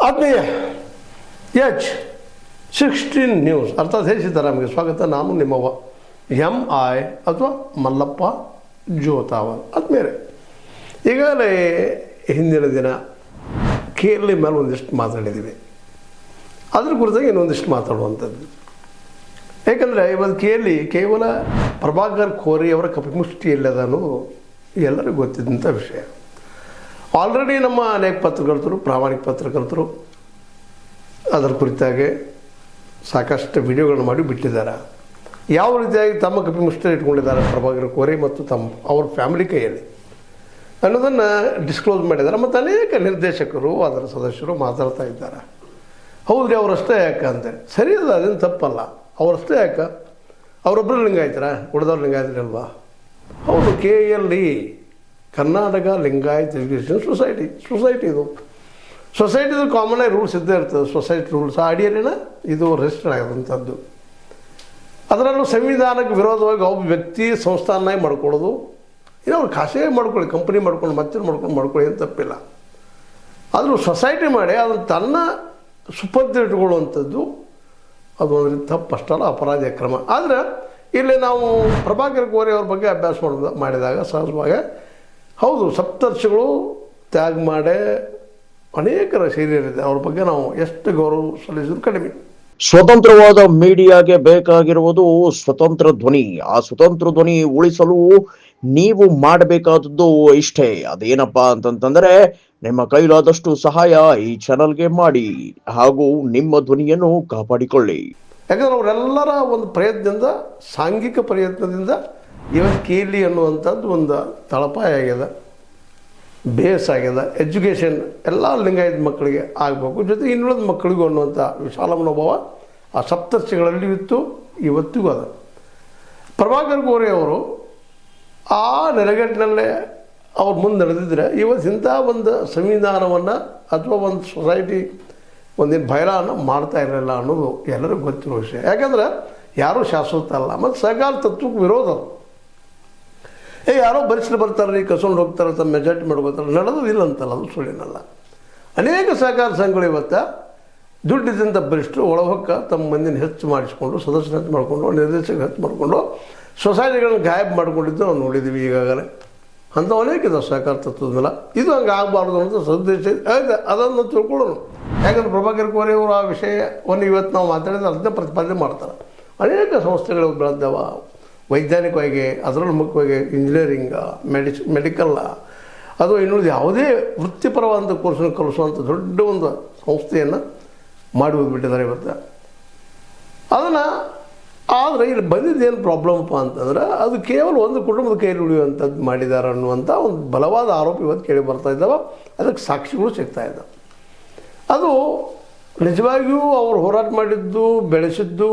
ಆತ್ಮೀಯ H16 news ಅರ್ಥಾತ್ ಸಿದ್ದರಾಮಯ್ಯ ಸ್ವಾಗತ. ನಾನು ನಿಮ್ಮವ MI ಅಥವಾ ಮಲ್ಲಪ್ಪ ಜೋತಾವರ್. ಆತ್ಮೀಯರೇ, ಈಗಾಗಲೇ ಹಿಂದಿನ ದಿನ KLE ಮೇಲೆ ಒಂದಿಷ್ಟು ಮಾತಾಡಿದ್ದೀವಿ. ಅದ್ರ ಕುರಿತಾಗಿ ಇನ್ನೊಂದಿಷ್ಟು ಮಾತಾಡುವಂಥದ್ದು. ಯಾಕಂದರೆ ಇವತ್ತು KLE ಕೇವಲ ಪ್ರಭಾಕರ್ ಕೋರಿ ಅವರ ಕಪಿಮುಷ್ಟಿಯಲ್ಲದ ಅನ್ನೋದು ಎಲ್ಲರಿಗೂ ಗೊತ್ತಿದ್ದಂಥ ವಿಷಯ. ಆಲ್ರೆಡಿ ನಮ್ಮ ಅನೇಕ ಪತ್ರಕರ್ತರು, ಪ್ರಾಮಾಣಿಕ ಪತ್ರಕರ್ತರು ಅದರ ಕುರಿತಾಗಿ ಸಾಕಷ್ಟು ವಿಡಿಯೋಗಳನ್ನು ಮಾಡಿ ಬಿಟ್ಟಿದ್ದಾರೆ. ಯಾವ ರೀತಿಯಾಗಿ ತಮ್ಮ ಕಪಿಮುಷ್ಟಿ ಇಟ್ಕೊಂಡಿದ್ದಾರೆ ಪ್ರಭಾಕರ್ ಕೋರಿ ಮತ್ತು ಅವ್ರ ಫ್ಯಾಮಿಲಿ ಕೈಯಲ್ಲಿ ಅನ್ನೋದನ್ನು ಡಿಸ್ಕ್ಲೋಸ್ ಮಾಡಿದ್ದಾರೆ. ಮತ್ತು ಅನೇಕ ನಿರ್ದೇಶಕರು ಅದರ ಸದಸ್ಯರು ಮಾತಾಡ್ತಾ ಇದ್ದಾರೆ. ಹೌದ್ರಿ, ಅವರಷ್ಟೇ ಯಾಕೆ ಅಂತೇಳಿ. ಸರಿ ಅದ, ಅದೇನು ತಪ್ಪಲ್ಲ. ಅವರಷ್ಟೇ ಯಾಕೆ, ಅವರೊಬ್ಬರು ಲಿಂಗಾಯತರ, ಉಳಿದವ್ರು ಲಿಂಗಾಯತರಲ್ವಾ? ಹೌದು, KLE Karnataka Lingayat education society ಇದು ಸೊಸೈಟಿದು ಕಾಮನ್ ಆಗಿ ರೂಲ್ಸ್ ಇದ್ದೇ ಇರ್ತದೆ. ಸೊಸೈಟಿ ರೂಲ್ಸ್ ಆ ಅಡಿಯಲ್ಲಿನ ಇದು ರಿಜಿಸ್ಟರ್ ಆಗೋದಂಥದ್ದು. ಅದರಲ್ಲೂ ಸಂವಿಧಾನಕ್ಕೆ ವಿರೋಧವಾಗಿ ಒಬ್ಬ ವ್ಯಕ್ತಿ ಸಂಸ್ಥಾನಾಗಿ ಮಾಡ್ಕೊಳ್ಳೋದು, ಇನ್ನು ಅವ್ರು ಖಾಸಗಿ ಮಾಡ್ಕೊಳ್ಳಿ, ಕಂಪ್ನಿ ಮಾಡ್ಕೊಂಡು ಮತ್ತೆ ಮಾಡ್ಕೊಳ್ಳಿ ಏನು ತಪ್ಪಿಲ್ಲ. ಆದರೂ ಸೊಸೈಟಿ ಮಾಡಿ ಅದನ್ನು ತನ್ನ ಸುಪರ್ದಿ ಇಟ್ಕೊಳ್ಳುವಂಥದ್ದು ಅದು ಒಂದು ರೀತಿ ತಪ್ಪಷ್ಟಲ್ಲ, ಅಪರಾಧ ಕ್ರಮ. ಆದರೆ ಇಲ್ಲಿ ನಾವು ಪ್ರಭಾಕರ್ ಕೋರಿ ಅವ್ರ ಬಗ್ಗೆ ಅಭ್ಯಾಸ ಮಾಡಿದಾಗ ಸಹಜವಾಗಿ ಹೌದು, ಸಪ್ತರ್ಷಿಗಳು ತ್ಯಾಗ ಮಾಡೇ ಅನೇಕರ ಹಿರಿಯರಿದೆ. ಅವ್ರ ಬಗ್ಗೆ ನಾವು ಎಷ್ಟು ಗೌರವ ಸಲ್ಲಿಸಿದ್ರು ಕಡಿಮೆ. ಸ್ವತಂತ್ರವಾದ ಮೀಡಿಯಾಗೆ ಬೇಕಾಗಿರುವುದು ಸ್ವತಂತ್ರ ಧ್ವನಿ. ಆ ಸ್ವತಂತ್ರ ಧ್ವನಿ ಉಳಿಸಲು ನೀವು ಮಾಡಬೇಕಾದದ್ದು ಇಷ್ಟೇ. ಅದೇನಪ್ಪಾ ಅಂತಂತಂದ್ರೆ ನಿಮ್ಮ ಕೈಲಾದಷ್ಟು ಸಹಾಯ ಈ ಚಾನಲ್ಗೆ ಮಾಡಿ ಹಾಗೂ ನಿಮ್ಮ ಧ್ವನಿಯನ್ನು ಕಾಪಾಡಿಕೊಳ್ಳಿ. ಯಾಕಂದ್ರೆ ಅವರೆಲ್ಲರ ಒಂದು ಪ್ರಯತ್ನದಿಂದ, ಸಾಂಘಿಕ ಪ್ರಯತ್ನದಿಂದ ಇವತ್ತು KLE ಅನ್ನುವಂಥದ್ದು ಒಂದು ತಳಪಾಯ ಆಗ್ಯದ, ಬೇಸ್ ಆಗ್ಯದ. ಎಜುಕೇಷನ್ ಎಲ್ಲ ಲಿಂಗಾಯತ ಮಕ್ಕಳಿಗೆ ಆಗಬೇಕು, ಜೊತೆಗೆ ಇನ್ನುಳಿದ ಮಕ್ಕಳಿಗೂ ಅನ್ನುವಂಥ ವಿಶಾಲ ಮನೋಭಾವ ಆ ಸಪ್ತರ್ಷಿಗಳಲ್ಲಿ ಇತ್ತು, ಇವತ್ತಿಗೂ ಅದ. ಪ್ರಭಾಕರ್ ಕೋರಿ ಅವರು ಆ ನೆಲೆಗಟ್ಟಿನಲ್ಲೇ ಅವ್ರು ಮುಂದೆ ನಡೆದಿದ್ದರೆ ಇವತ್ತು ಇಂಥ ಒಂದು ಸಂವಿಧಾನವನ್ನು ಅಥವಾ ಒಂದು ಸೊಸೈಟಿ ಒಂದೇನು ಬಯಲಾನ ಮಾಡ್ತಾ ಇರಲಿಲ್ಲ ಅನ್ನೋದು ಎಲ್ಲರಿಗೂ ಗೊತ್ತಿರೋ ವಿಷಯ. ಯಾಕಂದ್ರೆ ಯಾರೂ ಶಾಶ್ವತ ಅಲ್ಲ, ಮತ್ತು ಸಹಕಾರ ತತ್ವಕ್ಕೆ ವಿರೋಧ. ಯಾರೋ ಬರಿಸಿಲು ಬರ್ತಾರೆ ರೀ, ಕಸ್ಕೊಂಡು ಹೋಗ್ತಾರೆ, ತಮ್ಮ ಮೆಜಾರಿಟಿ ಮಾಡ್ಕೋತಾರೆ, ನಡೆಯೋದಿಲ್ಲ ಅಂತಲ್ಲ, ಅದು ಸುಳ್ಳಿನಲ್ಲ. ಅನೇಕ ಸಹಕಾರ ಸಂಘಗಳು ಇವತ್ತು ದುಡ್ಡಿದ್ದಂಥ ಬರಿಷ್ಠರು ಒಳಹೊಕ್ಕ ತಮ್ಮ ಮಂದಿನ ಹೆಚ್ಚು ಮಾಡಿಸ್ಕೊಂಡು, ಸದಸ್ಯನ ಹೆಚ್ಚು ಮಾಡಿಕೊಂಡು, ನಿರ್ದೇಶಕ ಹೆಚ್ಚು ಮಾಡಿಕೊಂಡು ಸೊಸೈಟಿಗಳನ್ನ ಗಾಯಬ್ ಮಾಡ್ಕೊಂಡಿದ್ದು ನಾವು ನೋಡಿದ್ದೀವಿ ಈಗಾಗಲೇ. ಅಂಥ ಅನೇಕ ಇದೆ ಸಹಕಾರ ತತ್ವದ ಮೇಲೆ. ಇದು ಹಂಗೆ ಆಗಬಾರ್ದು ಅಂತ ಸದುದ್ದೇಶ ಇದೆ, ಅದನ್ನು ತಿಳ್ಕೊಳ್ಳೋಣ. ಯಾಕಂದ್ರೆ ಪ್ರಭಾಕರ್ ಕೋರಿ ಅವರು ಆ ವಿಷಯವನ್ನು ಇವತ್ತು ನಾವು ಮಾತಾಡಿದ್ರೆ ಅದನ್ನೇ ಪ್ರತಿಪಾದನೆ ಮಾಡ್ತಾರೆ. ಅನೇಕ ಸಂಸ್ಥೆಗಳು ಬೆಳೆದವ ವೈಜ್ಞಾನಿಕವಾಗಿ, ಅದರಲ್ಲೂ ಮುಖ್ಯವಾಗಿ ಇಂಜಿನಿಯರಿಂಗ, ಮೆಡಿಕಲ್ಲ, ಅದು ಇನ್ನುಳಿದ ಯಾವುದೇ ವೃತ್ತಿಪರವಾದಂಥ ಕೋರ್ಸನ್ನು ಕಲಿಸುವಂಥ ದೊಡ್ಡ ಒಂದು ಸಂಸ್ಥೆಯನ್ನು ಮಾಡಿ ಹೋಗ್ಬಿಟ್ಟಿದ್ದಾರೆ ಇವತ್ತು. ಅದನ್ನು ಆದರೆ ಇಲ್ಲಿ ಬಂದಿದ್ದೇನು ಪ್ರಾಬ್ಲಮ್ಪ ಅಂತಂದ್ರೆ ಅದು ಕೇವಲ ಒಂದು ಕುಟುಂಬದ ಕೈಯಲ್ಲಿ ಉಳಿಯುವಂಥದ್ದು ಮಾಡಿದ್ದಾರೆ ಅನ್ನುವಂಥ ಒಂದು ಬಲವಾದ ಆರೋಪ ಇವತ್ತು ಕೇಳಿ ಬರ್ತಾ ಇದ್ದಾವೆ. ಅದಕ್ಕೆ ಸಾಕ್ಷಿಗಳು ಸಿಗ್ತಾ ಇದ್ದಾವೆ. ಅದು ನಿಜವಾಗಿಯೂ ಅವರು ಹೋರಾಟ ಮಾಡಿದ್ದು, ಬೆಳೆಸಿದ್ದು,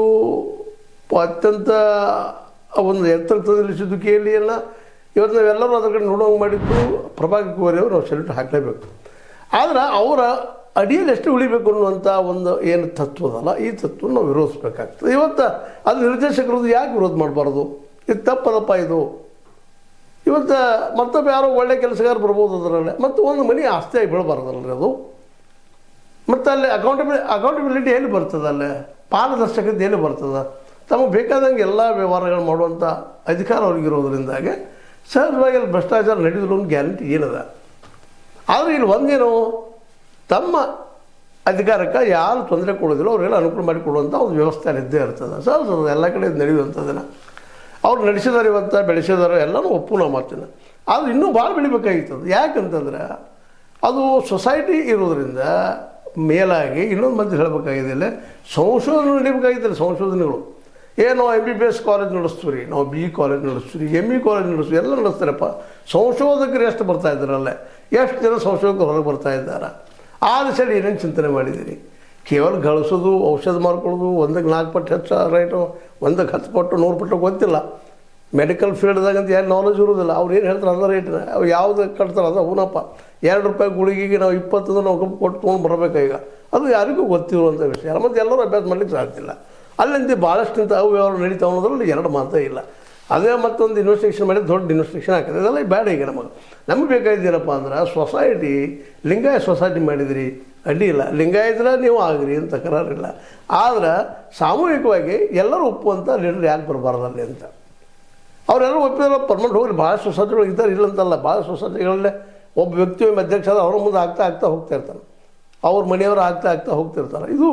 ಅತ್ಯಂತ ಒಂದು ಎತ್ತರಕ್ಕೆ ನಿಲ್ಲಿಸಿದ್ದು KLEಯನ್ನು ಇವತ್ತು ನಾವೆಲ್ಲರೂ ಅದ್ರ ಕಡೆ ನೋಡೋಂಗೆ ಮಾಡಿದ್ದು ಪ್ರಭಾಕರ್ ಕೋರಿ ಅವರು ನಾವು ಸೆಲ್ಯೂಟ್ ಹಾಕಲೇಬೇಕು. ಆದರೆ ಅವರ ಅಡಿಯಲ್ಲಿ ಎಷ್ಟು ಉಳಿಬೇಕು ಅನ್ನುವಂಥ ಒಂದು ಏನು ತತ್ವದಲ್ಲ, ಈ ತತ್ವ ನಾವು ವಿರೋಧಿಸ್ಬೇಕಾಗ್ತದೆ. ಇವತ್ತು ಅದು ನಿರ್ದೇಶಕರದ್ದು ಯಾಕೆ ವಿರೋಧ ಮಾಡಬಾರ್ದು? ಇದು ತಪ್ಪದಪ್ಪ. ಇದು ಇವತ್ತು ಮತ್ತೊಬ್ಬ ಯಾರೋ ಒಳ್ಳೆ ಕೆಲಸಗಾರ ಬರ್ಬೋದು ಅದರಲ್ಲೇ, ಮತ್ತು ಒಂದು ಮನೆ ಆಸ್ತಿಯಾಗಿ ಬೀಳಬಾರ್ದಲ್ರಿ ಅದು. ಮತ್ತು ಅಲ್ಲಿ ಅಕೌಂಟಬಿಲಿಟಿ ಎಲ್ಲಿ ಬರ್ತದೆ? ಅಲ್ಲೇ ಪಾರದರ್ಶಕತೆ ಎಲ್ಲಿ ಬರ್ತದೆ? ತಮಗೆ ಬೇಕಾದಂಗೆ ಎಲ್ಲ ವ್ಯವಹಾರಗಳು ಮಾಡುವಂಥ ಅಧಿಕಾರ ಅವ್ರಿಗಿರೋದ್ರಿಂದಾಗೆ ಸಹಜವಾಗಿ ಅಲ್ಲಿ ಭ್ರಷ್ಟಾಚಾರ ನಡೆದಿರೋ ಒಂದು ಗ್ಯಾರಂಟಿ ಏನದ. ಆದರೆ ಇಲ್ಲಿ ಒಂದೇನು, ತಮ್ಮ ಅಧಿಕಾರಕ್ಕೆ ಯಾರು ತೊಂದರೆ ಕೊಡೋದಿಲ್ಲ ಅವ್ರಿಗೆಲ್ಲ ಅನುಕೂಲ ಮಾಡಿಕೊಡುವಂಥ ಒಂದು ವ್ಯವಸ್ಥೆ ಇದ್ದೇ ಇರ್ತದೆ. ಸಹಜ ಎಲ್ಲ ಕಡೆ ನಡೆಯುವಂಥದ್ದನ್ನು ಅವ್ರು ನಡೆಸಿದಾರೆ, ಇವತ್ತು ಬೆಳೆಸಿದಾರೆ, ಎಲ್ಲನೂ ಒಪ್ಪು ನಾವು ಮಾಡ್ತೀನಿ. ಆದರೆ ಇನ್ನೂ ಭಾಳ ಬೆಳಿಬೇಕಾಗಿರ್ತದೆ. ಯಾಕಂತಂದ್ರೆ ಅದು ಸೊಸೈಟಿ ಇರೋದ್ರಿಂದ ಮೇಲಾಗಿ ಇನ್ನೊಂದು ಮಂದಿ ಹೇಳಬೇಕಾಗಿದೆ, ಇಲ್ಲಿ ಸಂಶೋಧನೆ ನಡೀಬೇಕಾಗಿದ್ದಿಲ್ಲ. ಸಂಶೋಧನೆಗಳು ನಾವು MBBS ಕಾಲೇಜ್ ನಡೆಸ್ತೀವಿ ರೀ, ನಾವು BE ಕಾಲೇಜ್ ನಡೆಸ್ತೀವಿ, ME ಕಾಲೇಜ್ ನಡೆಸ್ತೀವಿ, ಎಲ್ಲ ನಡೆಸ್ತಾರಪ್ಪ. ಸಂಶೋಧಕರು ಎಷ್ಟು ಬರ್ತಾ ಇದ್ದಾರಲ್ಲೇ, ಎಷ್ಟು ಜನ ಸಂಶೋಧಕರು ಹೊರಗೆ ಬರ್ತಾ ಇದ್ದಾರೆ. ಆ ದಿಸೆಯಲ್ಲಿ ಏನೇನು ಚಿಂತನೆ ಮಾಡಿದ್ದೀರಿ? ಕೇವಲ ಗಳಿಸೋದು, ಔಷಧ ಮಾಡ್ಕೊಳ್ಳೋದು, ಒಂದಕ್ಕೆ 4 ಪಟ್ಟು ಹೆಚ್ಚು ರೇಟು, ಒಂದಕ್ಕೆ 10 ಪಟ್ಟು 100 ಪಟ್ಟು ಗೊತ್ತಿಲ್ಲ. ಮೆಡಿಕಲ್ ಫೀಲ್ಡ್ದಾಗಂತ ಏನು ನಾಲೆಜ್ ಇರೋದಿಲ್ಲ. ಅವ್ರು ಏನು ಹೇಳ್ತಾರೆ ಅದ ರೇಟ್ನ, ಅವು ಯಾವುದು ಕಟ್ತಾರೆ ಅದು ಹೂನಪ್ಪ. 2 ರೂಪಾಯಿ ಗುಳಿಗೆಗೆ ನಾವು 20 ನಾವು ಕೊಟ್ಟು ತೊಗೊಂಡು ಬರಬೇಕು. ಈಗ ಅದು ಯಾರಿಗೂ ಗೊತ್ತಿರುವಂಥ ವಿಷಯ, ಮತ್ತು ಎಲ್ಲರೂ ಅಭ್ಯಾಸ ಮಾಡಲಿಕ್ಕೆ ಸಾಧ್ಯಿಲ್ಲ. ಅಲ್ಲಿಂದ ಭಾಳಷ್ಟಿಂತ ಅವು ಯಾರು ನಡೀತಾವೆ ಅನ್ನೋದ್ರಲ್ಲಿ ಎರಡು ಮಾತೇ ಇಲ್ಲ. ಅದೇ ಮತ್ತೊಂದು ಇನ್ವೆಸ್ಟಿಗೇಷನ್ ಮಾಡಿ ದೊಡ್ಡ ಇನ್ವೆಸ್ಟಿಗೇಷನ್ ಹಾಕಿದೆ. ಇದೆಲ್ಲ ಬೇಡ. ಈಗ ನಮಗೆ ಬೇಕಾಗಿದ್ದೇನಪ್ಪ ಅಂದ್ರೆ ಸೊಸೈಟಿ, ಲಿಂಗಾಯತ ಸೊಸೈಟಿ ಮಾಡಿದಿರಿ, ಅಡ್ಡಿ ಇಲ್ಲ, ಲಿಂಗಾಯತರ ನೀವು ಆಗ್ರಿ ಅಂತ ತಕರಾರಿಲ್ಲ. ಆದ್ರೆ ಸಾಮೂಹಿಕವಾಗಿ ಎಲ್ಲರೂ ಒಪ್ಪುವಂಥ ಲೀಡರ್ ಯಾಕೆ ಬರಬಾರ್ದಲ್ಲಿ ಅಂತ ಅವರೆಲ್ಲರೂ ಒಪ್ಪಿದ್ರೆ ಪರ್ಮನೆಂಟ್ ಹೋಗ್ರಿ. ಭಾಳ ಸೊಸೈಟಿಗಳು ಇದ್ದಾರೆ, ಇಲ್ಲಂತಲ್ಲ. ಭಾಳ ಸೊಸೈಟಿಗಳಲ್ಲೇ ಒಬ್ಬ ವ್ಯಕ್ತಿ ಅಧ್ಯಕ್ಷ ಆದ ಅವ್ರ ಮುಂದೆ ಆಗ್ತಾ ಹೋಗ್ತಾ ಇರ್ತಾನೆ, ಅವ್ರ ಮನೆಯವರು ಆಗ್ತಾ ಹೋಗ್ತಿರ್ತಾರೆ. ಇದು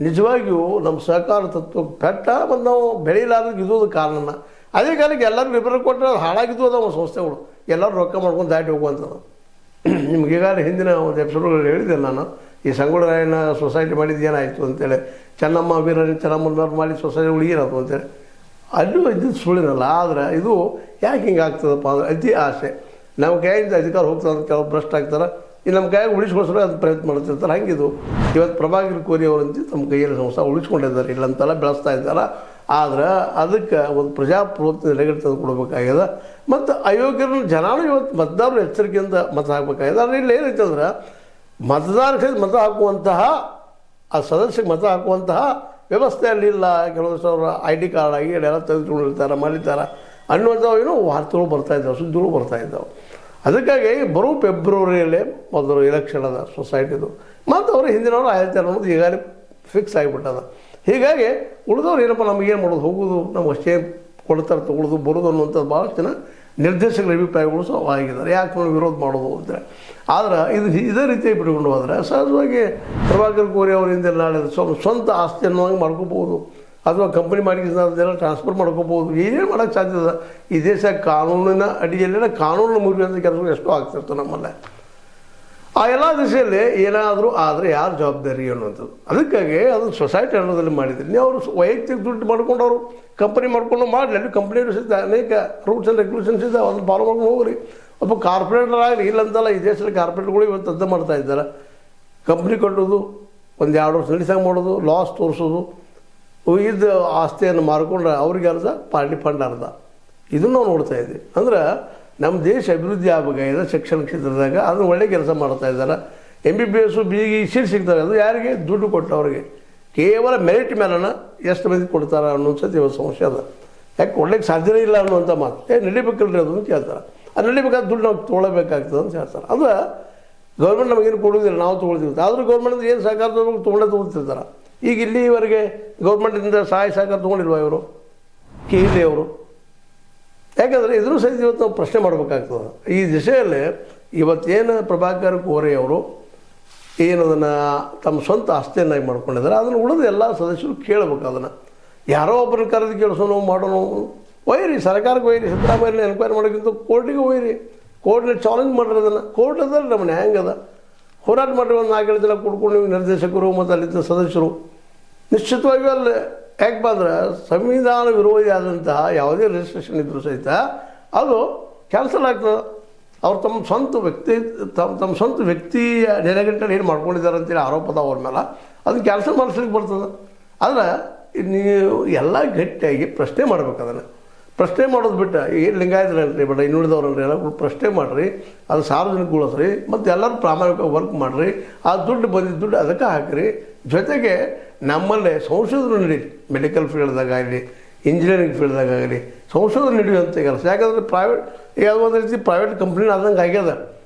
ನಿಜವಾಗಿಯೂ ನಮ್ಮ ಸಹಕಾರ ತತ್ವ ಪೆಟ್ಟ ಮತ್ತು ನಾವು ಬೆಳೆಯಲಾರ್ದಕ್ಕೆ ಇದು ಕಾರಣನ. ಅದೇ ಕಾಲಕ್ಕೆ ಎಲ್ಲರೂ ರಿಪೇರ್ ಕೊಟ್ಟರೆ ಅದು ಹಾಳಾಗಿದ್ದು ಅದಾವ ಸಂಸ್ಥೆಗಳು, ಎಲ್ಲರೂ ರೊಕ್ಕ ಮಾಡ್ಕೊಂಡು ದಾಟಿ ಹೋಗುವಂಥದ್ದು. ನಿಮ್ಗೆ ಈಗಾಗಲೇ ಹಿಂದಿನ ಒಂದು ಎಪಿಸೋಡ್ಗಳು ಹೇಳಿದೆ ನಾನು, ಈ ಸಂಗೊಳ್ಳಿರಾಯಣ್ಣ ಸೊಸೈಟಿ ಮಾಡಿದ್ದು ಏನಾಯಿತು ಅಂತೇಳಿ, ಚೆನ್ನಮ್ಮ ವೀರಣ್ಣ ಚೆನ್ನಮ್ಮನವ್ರು ಮಾಡಿ ಸೊಸೈಟಿಗಳು ಏನಾಯ್ತು ಅಂತೇಳಿ, ಅಲ್ಲೂ ಇದ್ದಿದ್ದು ಸುಳ್ಳಿನಲ್ಲ. ಆದರೆ ಇದು ಯಾಕೆ ಹಿಂಗೆ ಆಗ್ತದಪ್ಪ ಅಂದ್ರೆ ಅತಿ ಆಸೆ. ನಮ್ಮ ಕೈಯಿಂದ ಅಧಿಕಾರ ಹೋಗ್ತದೆ ಅಂತ ಕೆಲವು ಭ್ರಷ್ಟ ಆಗ್ತಾರೆ, ಈ ನಮ್ಮ ಕೈಯಾಗಿ ಉಳಿಸ್ಕೊಳ್ಸೋರು ಅದು ಪ್ರಯತ್ನ ಮಾಡ್ತಿರ್ತಾರೆ. ಹಂಗಿದು ಇವತ್ತು ಪ್ರಭಾಕರ್ ಕೋರಿ ಅವರಂತ ನಮ್ಮ ಕೈಯಲ್ಲಿ ಸಂಸ್ಥೆ ಉಳಿಸ್ಕೊಂಡಿದ್ದಾರೆ, ಇಲ್ಲಂತೆಲ್ಲ ಬೆಳೆಸ್ತಾ ಇದ್ದಾರೆ. ಆದ್ರೆ ಅದಕ್ಕೆ ಒಂದು ಪ್ರಜಾಪ್ರಭುತ್ವ ನೆಲೆಗಟ್ಟು ತಂದು ಕೊಡಬೇಕಾಗ್ಯದ. ಮತ್ತು ಅಯೋಗ್ಯರನ್ನು ಜನಾನು ಇವತ್ತು ಮತದಾರರು ಎಚ್ಚರಿಕೆಯಿಂದ ಮತ ಹಾಕಬೇಕಾಗಿದೆ. ಆದರೆ ಇಲ್ಲಿ ಏನೈತೆ ಅಂದ್ರೆ ಮತದಾರ ಮತ ಹಾಕುವಂತಹ ಆ ಸದಸ್ಯಕ್ಕೆ ಮತ ಹಾಕುವಂತಹ ವ್ಯವಸ್ಥೆ ಅಲ್ಲಿಲ್ಲ. ಕೆಲವೊಂದು ಸಾವಿರ ID ಕಾರ್ಡ್ ಆಗಿ ಎಲ್ಲ ತೆಗೆದುಕೊಂಡಿರ್ತಾರೆ, ಮಾಡಿರ್ತಾರೆ ಅನ್ನುವಂಥವು ಏನೋ ವಾರ್ತೆಗಳು ಬರ್ತಾಯಿದ್ದಾವೆ, ಸುದ್ದಿಗಳು ಬರ್ತಾಯಿದ್ದಾವೆ. ಅದಕ್ಕಾಗಿ ಬರೋ ಫೆಬ್ರವರಿಯಲ್ಲೇ ಮೊದಲು ಎಲೆಕ್ಷನ್ ಅದ ಸೊಸೈಟಿದು, ಮತ್ತು ಅವರು ಹಿಂದಿನವರು ಆಯ್ತಾರೆ ಅನ್ನೋದು ಈಗಾಗಲೇ ಫಿಕ್ಸ್ ಆಗಿಬಿಟ್ಟದ. ಹೀಗಾಗಿ ಉಳಿದವ್ರು ಏನಪ್ಪ ನಮಗೇನು ಮಾಡೋದು, ಹೋಗೋದು ನಮ್ಗೆ ಅಷ್ಟೇ ಕೊಡ್ತಾರೆ, ತೊಗೊಳ್ಳೋದು ಬರೋದು ಅನ್ನುವಂಥದ್ದು ಭಾಳಷ್ಟು ಜನ ನಿರ್ದೇಶಕರ ಅಭಿಪ್ರಾಯಗಳು ಸಹ ಆಗಿದ್ದಾರೆ. ಯಾಕೆ ನಾವು ವಿರೋಧ ಮಾಡೋದು ಅಂತೇಳಿ. ಆದರೆ ಇದೇ ರೀತಿಯಾಗಿ ಬಿಟ್ಕೊಂಡು ಹೋದರೆ ಸಹಜವಾಗಿ ಪ್ರಭಾಕರ್ ಕೋರಿ ಅವರಿಂದ ನಾಳೆ ಸ್ವಂತ ಆಸ್ತಿ ಅನ್ನೋಂಗೆ ಮಾಡ್ಕೋಬೋದು, ಅಥವಾ ಕಂಪ್ನಿ ಮಾಡಿದ್ದೆಲ್ಲ ಟ್ರಾನ್ಸ್ಫರ್ ಮಾಡ್ಕೋಬೋದು, ಏನೇನು ಮಾಡೋಕ್ಕೆ ಸಾಧ್ಯದ. ಈ ದೇಶ ಕಾನೂನಿನ ಅಡಿಯಲ್ಲೆಲ್ಲ ಕಾನೂನಿನ ಮುರಿಯುವಂಥ ಕೆಲಸಗಳು ಎಷ್ಟೋ ಆಗ್ತಿರ್ತವೆ ನಮ್ಮಲ್ಲೇ. ಆ ಎಲ್ಲ ದಿಶೆಯಲ್ಲಿ ಏನಾದರೂ ಆದರೆ ಯಾರು ಜವಾಬ್ದಾರಿ ಅನ್ನುವಂಥದ್ದು. ಅದಕ್ಕಾಗಿ ಅದು ಸೊಸೈಟಿ ಅನ್ನೋದಲ್ಲಿ ಮಾಡಿದ್ರಿ. ನೀವು ಅವರು ವೈಯಕ್ತಿಕ ದುಡ್ಡು ಮಾಡ್ಕೊಂಡು ಅವರು ಕಂಪನಿ ಮಾಡ್ಕೊಂಡು ಮಾಡಲಿ, ಅಲ್ಲಿ ಕಂಪ್ನಿಯವರು ಸಿದ್ಧ ಅನೇಕ ರೂಲ್ಸ್ ಆ್ಯಂಡ್ ರೆಗ್ಯುಲೇಷನ್ಸ್ ಇದೆ, ಅದನ್ನು ಫಾಲೋ ಮಾಡ್ಕೊಂಡು ಹೋಗ್ರಿ. ಒಬ್ಬ ಕಾರ್ಪೊರೇಟರ್ ಆಗಲಿ, ಇಲ್ಲಂತಲ್ಲ ಈ ದೇಶದಲ್ಲಿ ಕಾರ್ಪೊರೇಟ್ಗಳು ಇವತ್ತು ಅರ್ಥ ಮಾಡ್ತಾ ಇದ್ದಾರೆ. ಕಂಪ್ನಿ ಕಟ್ಟೋದು, ಒಂದು 2 ವರ್ಷ ನಡೆಸಂಗೆ ಮಾಡೋದು, ಲಾಸ್ ತೋರಿಸೋದು, ಇದ್ದ ಆಸ್ತಿಯನ್ನು ಮಾರ್ಕೊಂಡ್ರೆ ಅವ್ರಿಗೆ ಅರ್ಧ, ಪಾರ್ಟಿ ಫಂಡ್ ಅರ್ಧ. ಇದನ್ನು ನಾವು ನೋಡ್ತಾ ಇದ್ದೀವಿ. ಅಂದ್ರೆ ನಮ್ಮ ದೇಶ ಅಭಿವೃದ್ಧಿ ಆಗಬೇಕಾಗಿದೆ ಶಿಕ್ಷಣ ಕ್ಷೇತ್ರದಾಗ. ಅದನ್ನು ಒಳ್ಳೆ ಕೆಲಸ ಮಾಡ್ತಾ ಇದ್ದಾರೆ. MBBS BE ಸೀಟ್ ಸಿಗ್ತವೆ, ಅದು ಯಾರಿಗೆ? ದುಡ್ಡು ಕೊಟ್ಟವ್ರಿಗೆ. ಕೇವಲ ಮೆರಿಟ್ ಮೇಲನ ಎಷ್ಟು ಮಂದಿ ಕೊಡ್ತಾರೆ ಅನ್ನೋದು ಇವತ್ತು ಸಮಸ್ಯೆ ಅದ. ಯಾಕೆ ಕೊಡ್ಲಿಕ್ಕೆ ಸಾಧ್ಯನೇ ಇಲ್ಲ ಅನ್ನುವಂಥ ಮಾತು ನಡಿಬೇಕಲ್ರಿ ಅದು ಅಂತ ಹೇಳ್ತಾರೆ. ಅದು ನಡಿಬೇಕಾದ ದುಡ್ಡು ನಾವು ತೊಗೊಳ್ಳೇಬೇಕಾಗ್ತದೆ ಅಂತ ಹೇಳ್ತಾರೆ. ಅದು ಗೌರ್ಮೆಂಟ್ ನಮಗೇನು ಕೊಡೋದಿಲ್ಲ, ನಾವು ತೊಗೊಳ್ತೀವಿ. ಆದರೂ ಗೌರ್ಮೆಂಟ್ ಏನು ಸಹಕಾರ ತೊಗೊಳ್ತಿರ್ತಾರೆ. ಈಗ ಇಲ್ಲಿವರೆಗೆ ಗೌರ್ಮೆಂಟಿಂದ ಸಹಕಾರ ತೊಗೊಂಡಿಲ್ವ ಇವರು KLE ಅವರು? ಯಾಕಂದರೆ ಇದನ್ನು ಸಹಿತ ಇವತ್ತು ನಾವು ಪ್ರಶ್ನೆ ಮಾಡಬೇಕಾಗ್ತದೆ. ಈ ದಿಶೆಯಲ್ಲಿ ಇವತ್ತೇನು ಪ್ರಭಾಕರ್ ಕೋರೆ ಅವರು ಏನದನ್ನು ತಮ್ಮ ಸ್ವಂತ ಆಸ್ತಿಯನ್ನಾಗಿ ಮಾಡ್ಕೊಂಡಿದ್ದಾರೆ, ಅದನ್ನು ಉಳಿದು ಎಲ್ಲ ಸದಸ್ಯರು ಕೇಳಬೇಕು. ಅದನ್ನು ಯಾರೋ ಒಬ್ಬರನ್ನ ಕರೆದು ಕೇಳಿಸೋನು ಮಾಡೋಣ, ಒಯ್ಯಿರಿ ಸರ್ಕಾರಕ್ಕೆ ಒಯ್ಯಿರಿ. ಸಿದ್ದರಾಮಯ್ಯನ ಎನ್ಕ್ವೈರಿ ಮಾಡೋಕ್ಕಿಂತ ಕೋರ್ಟಿಗೆ ಒಯ್ಯಿರಿ, ಕೋರ್ಟ್ನ ಚಾಲೆಂಜ್ ಮಾಡಿರಿ. ಅದನ್ನು ಕೋರ್ಟ್ ಅದಲ್ಲ ನಮ್ಮ ನ್ಯಾಯಾಂಗದ ಹೋರಾಟ ಮಾಡಿರಿ. ಒಂದು 4 ದಿನ ಕೂಡ್ಕೊಂಡು ನೀವು ನಿರ್ದೇಶಕರು ಮತ್ತು ಅಲ್ಲಿದ್ದ ಸದಸ್ಯರು ನಿಶ್ಚಿತವಾಗಿ ಅಲ್ಲಿ ಯಾಕೆ ಬಂದ್ರೆ ಸಂವಿಧಾನ ವಿರೋಧಿ ಆದಂತಹ ಯಾವುದೇ ರಿಜಿಸ್ಟ್ರೇಷನ್ ಇದ್ದರೂ ಸಹಿತ ಅದು ಕ್ಯಾನ್ಸಲ್ ಆಗ್ತದೆ. ಅವ್ರು ತಮ್ಮ ಸ್ವಂತ ವ್ಯಕ್ತಿಯ ನೆಲೆಗಂಟಲ್ಲಿ ಏನು ಮಾಡ್ಕೊಂಡಿದ್ದಾರೆ ಅಂತೇಳಿ ಆರೋಪದ ಅವ್ರ ಮೇಲೆ ಅದನ್ನು ಕ್ಯಾನ್ಸಲ್ ಮಾಡಿಸ್ಲಿಕ್ಕೆ ಬರ್ತದೆ. ಆದರೆ ನೀವು ಎಲ್ಲ ಗಟ್ಟಿಯಾಗಿ ಪ್ರಶ್ನೆ ಮಾಡ್ಬೇಕು. ಅದನ್ನು ಪ್ರಶ್ನೆ ಮಾಡೋದು ಬಿಟ್ಟು ಏನು ಲಿಂಗಾಯತರಲ್ರಿ ಬಟ್ ಇನ್ನುಳಿದವ್ರಲ್ರಿ ಎಲ್ಲ ಪ್ರಶ್ನೆ ಮಾಡಿರಿ, ಅದು ಸಾರ್ವಜನಿಕಗೊಳಿಸ್ರಿ, ಮತ್ತು ಎಲ್ಲರೂ ಪ್ರಾಮಾಣಿಕವಾಗಿ ವರ್ಕ್ ಮಾಡಿರಿ. ಆ ದುಡ್ಡು ಬಂದಿದ್ದು ದುಡ್ಡು ಅದಕ್ಕೆ ಹಾಕಿರಿ. ಜೊತೆಗೆ ನಮ್ಮಲ್ಲೇ ಸಂಶೋಧನೆ ನಡೀರಿ, ಮೆಡಿಕಲ್ ಫೀಲ್ಡ್ದಾಗಲಿ ಇಂಜಿನಿಯರಿಂಗ್ ಫೀಲ್ಡ್ದಾಗಲಿ ಸಂಶೋಧನೆ ನಡೆಯುವಂಥ ಕೆಲಸ. ಯಾಕಂದರೆ ಯಾವುದೋ ಒಂದು ರೀತಿ ಪ್ರೈವೇಟ್ ಕಂಪ್ನಿನ ಆದಂಗೆ ಆಗ್ಯದ.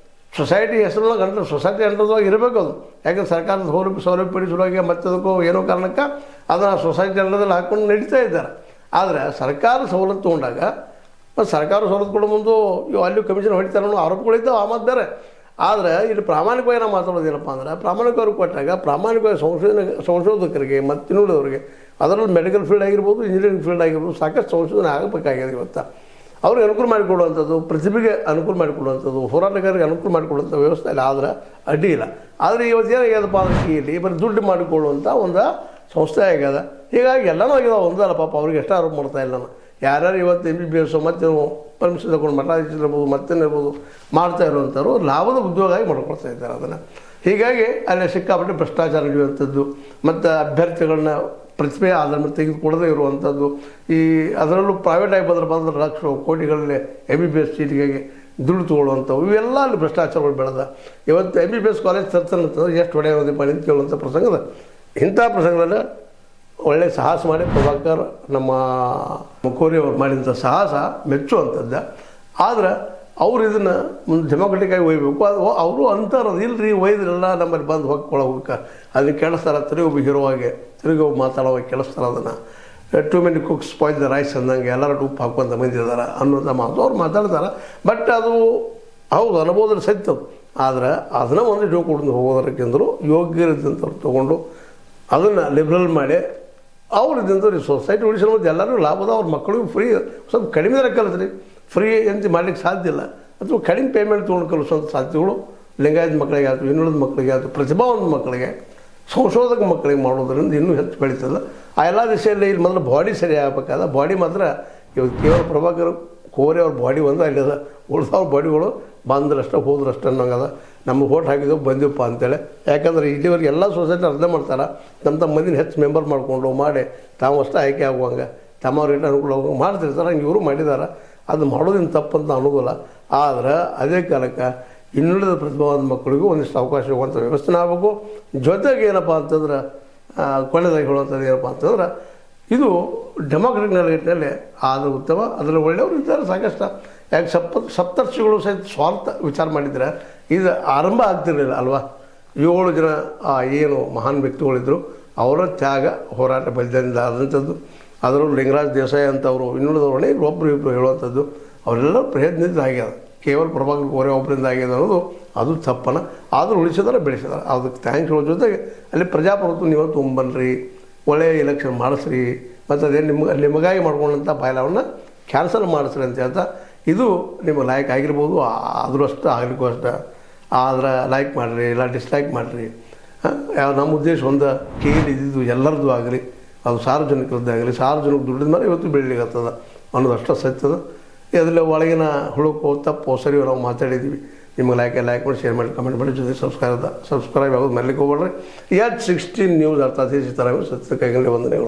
ಸೊಸೈಟಿ ಹೆಸರೊಳಗೆ ಗಂಟು ಸೊಸೈಟಿ ಅಂಟದಾಗ ಇರಬೇಕು ಅದು. ಯಾಕಂದ್ರೆ ಸರ್ಕಾರದ ಸೌಲಭ್ಯ ಪಡಿಸುವಾಗ ಮತ್ತದಕ್ಕೂ ಏನೋ ಕಾರಣಕ್ಕೆ ಅದನ್ನು ಸೊಸೈಟಿ ಅಂಟದಲ್ಲಿ ಹಾಕ್ಕೊಂಡು ನಡೀತಾ ಇದ್ದಾರೆ. ಆದರೆ ಸರ್ಕಾರ ಸವಲತ್ತು ತೊಗೊಂಡಾಗ ಮತ್ತು ಸರ್ಕಾರ ಸವಲತ್ತು ಕೊಡೋ ಮುಂದೆ ಅಲ್ಲೂ ಕಮಿಷನ್ ಹೊಡಿತಾರೆ ಅನ್ನೋ ಆರೋಪಗಳಿದ್ದಾವೆ, ಆ ಮಾತು ಬೇರೆ. ಆದರೆ ಇಲ್ಲಿ ಪ್ರಾಮಾಣಿಕವಾಗಿ ನಾವು ಮಾತಾಡೋದೇನಪ್ಪ ಅಂದ್ರೆ, ಪ್ರಾಮಾಣಿಕವ್ರಿಗೆ ಕೊಟ್ಟಾಗ ಪ್ರಾಮಾಣಿಕವಾಗಿ ಸಂಶೋಧಕರಿಗೆ ಮತ್ತು ಇನ್ನುಳಿದವರಿಗೆ, ಅದರಲ್ಲಿ ಮೆಡಿಕಲ್ ಫೀಲ್ಡ್ ಆಗಿರ್ಬೋದು, ಇಂಜಿನಿಯರಿಂಗ್ ಫೀಲ್ಡ್ ಆಗಿರ್ಬೋದು, ಸಾಕಷ್ಟು ಸಂಶೋಧನೆ ಆಗಬೇಕಾಗಿದೆ. ಇವತ್ತು ಅವ್ರಿಗೆ ಅನುಕೂಲ ಮಾಡಿಕೊಡುವಂಥದ್ದು, ಪ್ರತಿಭೆಗೆ ಅನುಕೂಲ ಮಾಡಿಕೊಡುವಂಥದ್ದು, ಹೋರಾಟಗಾರರಿಗೆ ಅನುಕೂಲ ಮಾಡಿಕೊಡುವಂಥ ವ್ಯವಸ್ಥೆ ಇಲ್ಲ. ಆದರೆ ಅಡ್ಡಿ ಇಲ್ಲ. ಆದರೆ ಇವತ್ತು ಏನಾಗ್ಯದಪ್ಪ ಅಂದ್ರೆ ಇಲ್ಲಿ ಬರೀ ದುಡ್ಡು ಮಾಡಿಕೊಳ್ಳುವಂಥ ಒಂದು ಸಂಸ್ಥೆ ಆಗ್ಯದ. ಹೀಗಾಗಿ ಎಲ್ಲನೂ ಆಗ್ಯದ. ಒಂದಲ್ಲ ಪಾಪ ಅವ್ರಿಗೆ ಎಷ್ಟು ಆರೋಪ ಮಾಡ್ತಾ ಇಲ್ಲ ನಾನು. ಯಾರ್ಯಾರು ಇವತ್ತು MBBS ಮತ್ತು ಪರ್ಮಿಷನ್ ತಗೊಂಡು ಮಠಾಧೀಶರಿರ್ಬೋದು ಮತ್ತೇನಿರ್ಬೋದು ಮಾಡ್ತಾ ಇರುವಂಥವ್ರು ಲಾಭದ ಉದ್ಯೋಗ ಆಗಿ ಮಾಡ್ಕೊಳ್ತಾ ಇದ್ದಾರೆ ಅದನ್ನು. ಹೀಗಾಗಿ ಅಲ್ಲಿ ಸಿಕ್ಕಾಪಟ್ಟೆ ಭ್ರಷ್ಟಾಚಾರ ನಡೆಯುವಂಥದ್ದು, ಮತ್ತು ಅಭ್ಯರ್ಥಿಗಳನ್ನ ಪ್ರತಿಭೆ ಆಧಾರ ಮೇಲೆ ತೆಗೆದುಕೊಡದೇ ಇರುವಂಥದ್ದು. ಈ ಅದರಲ್ಲೂ ಪ್ರೈವೇಟಾಗಿ ಬಂದ್ರೆ ಲಕ್ಷ ಕೋಟಿಗಳಲ್ಲಿ MBBS ಸೀಟಿಗೆ ದುಡ್ಡು ತೊಗೊಳ್ಳುವಂಥವು, ಇವೆಲ್ಲ ಅಲ್ಲಿ ಭ್ರಷ್ಟಾಚಾರಗಳು ಬೆಳೆದ. ಇವತ್ತು MBBS ಕಾಲೇಜ್ ತರ್ತಾನಂತಂದ್ರೆ ಎಷ್ಟು ಹೊಡೆಯೋದಿಪ್ಪ ನಿಂತು ಕೇಳುವಂಥ ಪ್ರಸಂಗದ. ಇಂಥ ಪ್ರಸಂಗದಲ್ಲಿ ಒಳ್ಳೆಯ ಸಾಹಸ ಮಾಡಿ ಪ್ರಭಾಕರ್ ನಮ್ಮ ಕೋರಿ ಅವರು ಮಾಡಿದಂಥ ಸಾಹಸ ಮೆಚ್ಚುವಂಥದ್ದು. ಆದರೆ ಅವ್ರು ಇದನ್ನು ಡೆಮೋಕ್ರೆಟಿಕ್ಕಾಗಿ ಒಯ್ಯಬೇಕು. ಅದು ಅವರು ಅಂತಾರದು ಇಲ್ಲರಿ ಒಯ್ದ್ರೆಲ್ಲ ನಮ್ಮಲ್ಲಿ ಬಂದು ಹೋಗ್ಕೊಳಕ್ಕೆ ಅದನ್ನು ಕೆಡಿಸ್ತಾರೆ. ತಿರುಗಿ ಒಬ್ಬ ಹೀರೋ ಆಗಿ ತಿರುಗಿ ಒಬ್ಬ ಮಾತಾಡುವಾಗ ಕೆಡಿಸ್ತಾರೆ. ಅದನ್ನು too many cooks spoil the rice ಅಂದಂಗೆ ಎಲ್ಲರೂ ಉಪ್ಪು ಹಾಕ್ಕೊಂತ ಬಂದಿದ್ದಾರೆ ಅನ್ನೋಂಥ ಮಾತು ಅವ್ರು ಮಾತಾಡ್ತಾರೆ. ಬಟ್ ಅದು ಹೌದು ಅನುಭವದಲ್ಲಿ ಸತ್ಯದು. ಆದರೆ ಅದನ್ನು ಒಂದು ಜೋಕ್ ಹೊಡೆದು ಹೋಗೋದಕ್ಕೆಂದರು ಯೋಗ್ಯರಿದ್ದಂಥವ್ರು ತೊಗೊಂಡು ಅದನ್ನು ಲಿಬ್ರಲ್ ಮಾಡಿ ಅವ್ರಿದ್ದಂಥವ್ರು ಸೊಸೈಟಿ ಉಳಿಸೋ ಮತ್ತು ಎಲ್ಲರೂ ಲಾಭದ ಅವ್ರ ಮಕ್ಕಳಿಗೂ ಫ್ರೀ ಸ್ವಲ್ಪ ಕಡಿಮೆ ದರ ಕಲಿಸ್ರಿ. ಫ್ರೀ ಅಂತ ಮಾಡಲಿಕ್ಕೆ ಸಾಧ್ಯ ಇಲ್ಲ. ಅಥವಾ ಕಡಿಮೆ ಪೇಮೆಂಟ್ ತೊಗೊಂಡು ಕಲಿಸುವಂಥ ಸಾಧ್ಯತೆಗಳು ಲಿಂಗಾಯತ ಮಕ್ಕಳಿಗೆ ಆಯ್ತು, ಇನ್ನುಳಿದ ಮಕ್ಕಳಿಗೆ ಆಯ್ತು, ಪ್ರತಿಭಾವಂತ ಮಕ್ಕಳಿಗೆ, ಸಂಶೋಧಕ ಮಕ್ಕಳಿಗೆ ಮಾಡೋದ್ರಿಂದ ಇನ್ನೂ ಹೆಚ್ಚು ಬೆಳೀತದೆ. ಆ ಎಲ್ಲ ದಿಶೆಯಲ್ಲಿ ಇಲ್ಲಿ ಮೊದಲು ಬಾಡಿ ಸರಿ ಆಗಬೇಕಾದ ಬಾಡಿ ಮಾತ್ರ ಇವತ್ತು ಕೇವಲ ಪ್ರಭಾಕರ್ ಕೋರೆ ಅವ್ರ ಬಾಡಿ ಒಂದು ಅಲ್ಲಿ ಅದ. ಉಳಿದವ್ರ ಬಾಡಿಗಳು ಬಂದ್ರಷ್ಟ ಹೋದ್ರಷ್ಟ ಅನ್ನೋಂಗದ. ನಮಗೆ ವೋಟ್ ಹಾಕಿದೆವು ಬಂದಿವಪ್ಪ ಅಂತೇಳಿ. ಯಾಕಂದ್ರೆ ಇಲ್ಲಿವರೆಗೆ ಎಲ್ಲ ಸೊಸೈಟಿ ಅರ್ಧ ಮಾಡ್ತಾರೆ. ತಮ್ಮ ಮಂದಿನ ಹೆಚ್ಚು ಮೆಂಬರ್ ಮಾಡಿಕೊಂಡು ಮಾಡಿ ತಾವು ಅಷ್ಟೇ ಆಯ್ಕೆ ಆಗುವಂಗೆ ತಮ್ಮ ರೇಟ್ ಅನುಕೂಲ ಆಗುವಂಗೆ ಮಾಡ್ತಿರ್ತಾರೆ. ಹಂಗೆ ಇವರು ಮಾಡಿದ್ದಾರೆ. ಅದು ಮಾಡೋದೇನು ತಪ್ಪಂತ ಅನ್ನೋದಿಲ್ಲ. ಆದರೆ ಅದೇ ಕಾಲಕ್ಕೆ ಇನ್ನುಳಿದ ಪ್ರತಿಭಾವಂತ ಮಕ್ಕಳಿಗೂ ಒಂದಿಷ್ಟು ಅವಕಾಶ ಸಿಗುವಂಥ ವ್ಯವಸ್ಥೆ ಆಗಬೇಕು. ಜೊತೆಗೆ ಏನಪ್ಪ ಅಂತಂದ್ರೆ ಕೊನೆಯದಾಗಿ ಹೇಳುವಂಥದ್ದು ಏನಪ್ಪ ಅಂತಂದ್ರೆ ಇದು ಡೆಮೋಕ್ರೆಟಿಕ್ ನಿಟ್ಟಿನಲ್ಲಿ ಆದರೂ ಉತ್ತಮ. ಅದರಲ್ಲಿ ಒಳ್ಳೆಯವರು ಇದ್ದಾರೆ ಸಾಕಷ್ಟು. ಯಾಕೆ ಸಪ್ತರ್ಷಿಗಳು ಸಹಿತ ಸ್ವಾರ್ಥ ವಿಚಾರ ಮಾಡಿದರೆ ಇದು ಆರಂಭ ಆಗ್ತಿರಲಿಲ್ಲ ಅಲ್ವಾ. 7 ಜನ ಏನು ಮಹಾನ್ ವ್ಯಕ್ತಿಗಳಿದ್ದರು ಅವರ ತ್ಯಾಗ ಹೋರಾಟ ಬಲಿದಾನದಿಂದ ಆದಂಥದ್ದು. ಅದರಲ್ಲೂ ಲಿಂಗರಾಜ್ ದೇಸಾಯಿ ಅಂತವರು ಇನ್ನುಳಿದವರೇ ಒಬ್ಬರು ಇಬ್ಬರು ಹೇಳುವಂಥದ್ದು ಅವರೆಲ್ಲ ಪ್ರಯತ್ನದಿಂದ ಆಗ್ಯದ. ಕೇವಲ ಪ್ರಭಾಕರ್ ಕೋರೆ ಒಬ್ಬರಿಂದ ಆಗ್ಯದ ಅನ್ನೋದು ಅದು ತಪ್ಪನ. ಆದರೂ ಉಳಿಸಿದಾರೆ ಬೆಳೆಸಿದಾರೆ. ಅದಕ್ಕೆ ಥ್ಯಾಂಕ್ಸ್ ಹೇಳೋ ಜೊತೆಗೆ ಅಲ್ಲಿ ಪ್ರಜಾಪ್ರಭುತ್ವ ನೀವು ತುಂಬನ್ರಿ, ಒಳ್ಳೆಯ ಎಲೆಕ್ಷನ್ ಮಾಡಿಸ್ರಿ, ಮತ್ತು ಅದೇ ನಿಮಗಾಗಿ ಮಾಡ್ಕೊಂಡಂಥ ಬಾಯ್ಲವನ್ನು ಕ್ಯಾನ್ಸಲ್ ಮಾಡಿಸ್ರಿ ಅಂತ ಹೇಳ್ತಾ ಇದು ನಿಮ್ಮ ಲೈಕ್ ಆಗಿರ್ಬೋದು. ಆದರೂ ಅಷ್ಟು ಆಗಲಿಕ್ಕೂ ಅಷ್ಟೇ. ಆದ್ರೆ ಲೈಕ್ ಮಾಡಿರಿ ಇಲ್ಲ ಡಿಸ್ಲೈಕ್ ಮಾಡಿರಿ. ನಮ್ಮ ಉದ್ದೇಶ ಒಂದು ಕೇಳಿದ್ದು ಎಲ್ಲರದ್ದು ಆಗಲಿ, ಅದು ಸಾರ್ವಜನಿಕರದ್ದಾಗಲಿ, ಸಾರ್ವಜನಿಕ ದುಡ್ಡಿದ ಮೇಲೆ ಇವತ್ತು ಬೆಳೀಲಿಕ್ಕತ್ತದ ಅನ್ನೋದಷ್ಟು ಸತ್ಯದ. ಅದರಲ್ಲಿ ಒಳಗಿನ ಹುಳುಕು ತಪ್ಪು ಸರಿ ನಾವು ಮಾತಾಡಿದ್ದೀವಿ. ನಿಮಗೆ ಲೈಕ್ ಮಾಡಿ ಶೇರ್ ಮಾಡಿ ಕಮೆಂಟ್ ಮಾಡಿ ಜೊತೆ ಸಬ್ಸ್ಕ್ರೈಬ್ ಯಾವುದು ಮರಲಿಕ್ಕೆ ಹೋಗ್ಬೇಡ್ರಿ. H16 ನ್ಯೂಸ್ ಅರ್ಥಾತ್ ಈ ಥರ ಸತ್ಯ ಕೈಗೊಂಡು ವಂದನೆಗಳು.